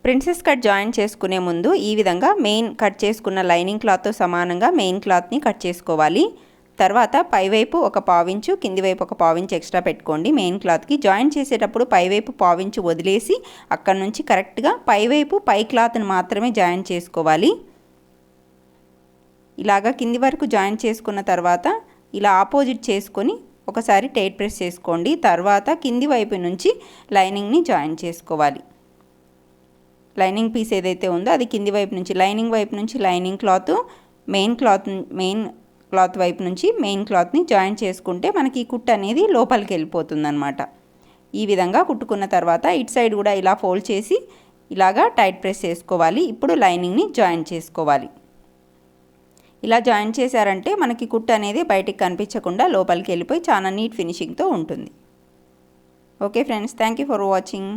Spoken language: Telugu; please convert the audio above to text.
ప్రిన్సెస్ కట్ జాయిన్ చేసుకునే ముందు ఈ విధంగా మెయిన్ కట్ చేసుకున్న లైనింగ్ క్లాత్తో సమానంగా మెయిన్ క్లాత్ని కట్ చేసుకోవాలి. తర్వాత పైవైపు ఒక పావించు, కింది వైపు ఒక పావించు ఎక్స్ట్రా పెట్టుకోండి. మెయిన్ క్లాత్కి జాయిన్ చేసేటప్పుడు పైవైపు పావించు వదిలేసి అక్కడ నుంచి కరెక్ట్గా పైవైపు పై క్లాత్ని మాత్రమే జాయిన్ చేసుకోవాలి. ఇలాగా కింది వరకు జాయిన్ చేసుకున్న తర్వాత ఇలా ఆపోజిట్ చేసుకొని ఒకసారి టైట్ ప్రెస్ చేసుకోండి. తర్వాత కింది వైపు నుంచి లైనింగ్ని జాయిన్ చేసుకోవాలి. లైనింగ్ పీస్ ఏదైతే ఉందో అది కింది వైపు నుంచి, లైనింగ్ వైపు నుంచి లైనింగ్ క్లాత్, మెయిన్ క్లాత్ వైపు నుంచి మెయిన్ క్లాత్ని జాయిన్ చేసుకుంటే మనకి ఈ కుట్టు అనేది లోపలికి వెళ్ళిపోతుంది అన్నమాట. ఈ విధంగా కుట్టుకున్న తర్వాత ఇటు సైడ్ కూడా ఇలా ఫోల్డ్ చేసి ఇలాగా టైట్ ప్రెస్ చేసుకోవాలి. ఇప్పుడు లైనింగ్ని జాయిన్ చేసుకోవాలి. ఇలా జాయిన్ చేశారంటే మనకి కుట్టు అనేది బయటికి కనిపించకుండా లోపలికి వెళ్ళిపోయి చాలా నీట్ ఫినిషింగ్తో ఉంటుంది. Okay friends, thank you for watching.